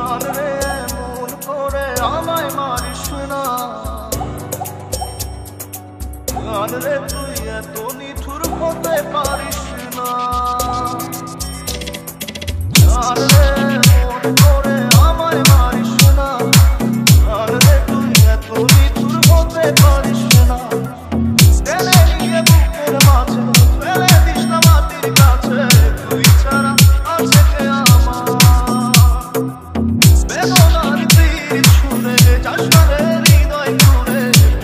জানরে এমন করে আমায় মারিস না, জানরে তুই এত নিঠুর হতে পারিস না, জানরে এমন করে আমায় মারিস না, জানরে তুই এত নিঠুর হতে পারিস না। টেনে নিয়ে বুকের মাঝে ফেলে দিস না মাটির কাছে, তুই ছাড়া আছে কে আমার? বেদনার তীর ছুঁড়ে যাস না রে হৃদয় জুড়ে,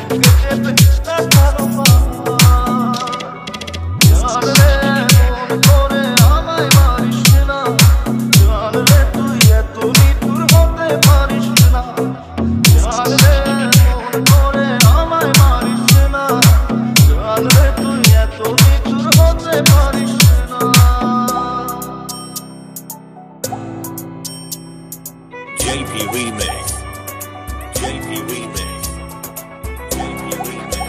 বুকে চেপে ব্যথার পাহাড়। জানরে এমন করে আমায় মারিস না, জানরে তুই এত নিঠুর হতে পারিস না, জানরে এমন করে আমায় মারিস না, জানরে তুই এত নিঠুর হতে পারিস না। JP Remix. JP Remix. JP Remix.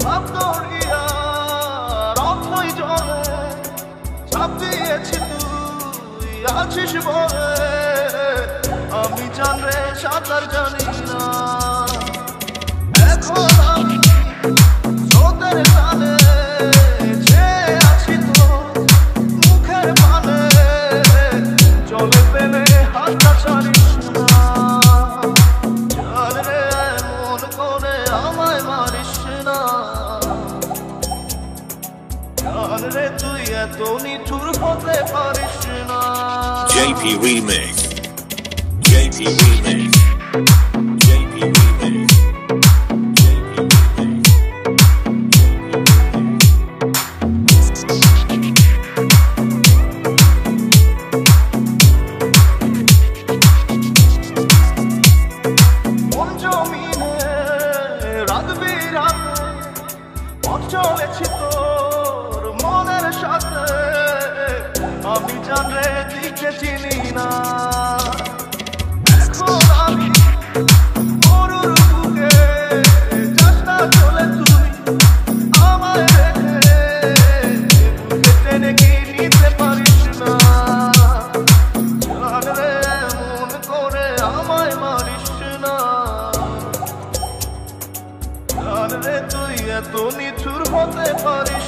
ভাবদরিয়া রথই জলে চাপ দিয়েছি তুই আছিস বলে, আমি জানরে সাঁতার জানি না। এখন আমি স্রোতের টানে চেয়ে আছি তোর মুখের পানে, জলে ফেলে হাতটা ছাড়িস না, জানরে এমন করে আমায় মারিস না, জানরে তুই এত নিঠুর হতে পারিস না। JP Remix. JP Remix. JP Remix. মন জমিনে রাখবি রাতে, পথ চলেছি তোর মনের সাথে, আমি জানরে দিকে চিনি না। এখন আমি মরুর বুকে যাস না চলে তুই আমায় রেখে, বুকে টেনে কি নিতে পারিস না, জানরে এমন করে আমায় মারিস না, জানরে তুই এত নিঠুর হতে পারিস